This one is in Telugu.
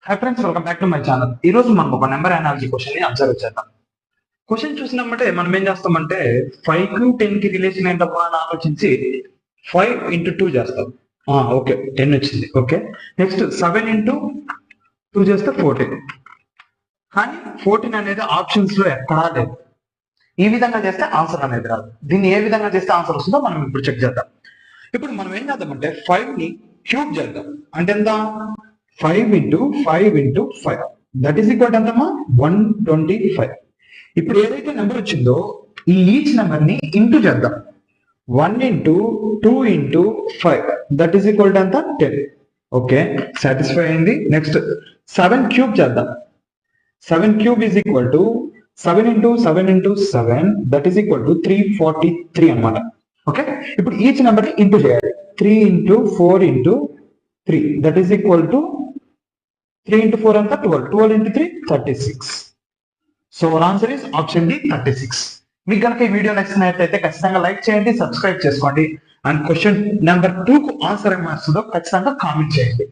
Hi friends, welcome back to my channel. ఈ రోజు మనం ఒక నెంబర్ అనాలజీ క్వశ్చన్ ని అబ్జర్వ్ చేద్దాం. క్వశ్చన్ చూసినామంటే మనం ఏం చేస్తామంటే 5 కు 10 కి రిలేషన్ ఏంటబ్బా అని ఆలోచించి 5 into 2 చేస్తాం. ఓకే, 10 వచ్చింది. ఓకే, నెక్స్ట్ 7 into 2 చేస్తే 14. కానీ 14 అనేది ఆప్షన్స్ లో ఎక్కడా లేదు. ఈ విధంగా చేస్తే ఆన్సర్ అనేది రాదు. దీన్ని ఏ విధంగా చేస్తే ఆన్సర్ వస్తుందో మనం ఇప్పుడు చెక్ చేద్దాం. ఇప్పుడు మనం ఏం చేద్దామంటే 5 ని క్యూబ్ చేద్దాం. అంటే ఎంత? 5 into 5 into 5 that is equal to ఎంతమ్మా? 125. ఇప్పుడు ఏదైతే నెంబర్ వచ్చిందో ఈ ఈచ్ నెంబర్ ని ఇంటూ చేద్దాం. 1 into 2 into 5 that is equal to ఎంత? 10. ఓకే, సాటిస్ఫై అయింది. నెక్స్ట్ 7 క్యూబ్ చేద్దాం. 7 cube is equal to 7 into 7 into 7 that is equal to 343 అన్నమాట. ఓకే, ఇప్పుడు ఈచ్ నెంబర్ ని ఇంటూ చేయాలి. 3 into 4 into 3 that is equal to 3 into 4 అంతా 12. 12 into 3 36. So answer is option D 36. మీకు కనుక ఈ వీడియో నచ్చినట్లయితే ఖచ్చితంగా లైక్ చేయండి, సబ్స్క్రైబ్ చేసుకోండి. అండ్ క్వశ్చన్ నెంబర్ 2 కు ఆన్సర్ ఏం వస్తుందో ఖచ్చితంగా కామెంట్ చేయండి.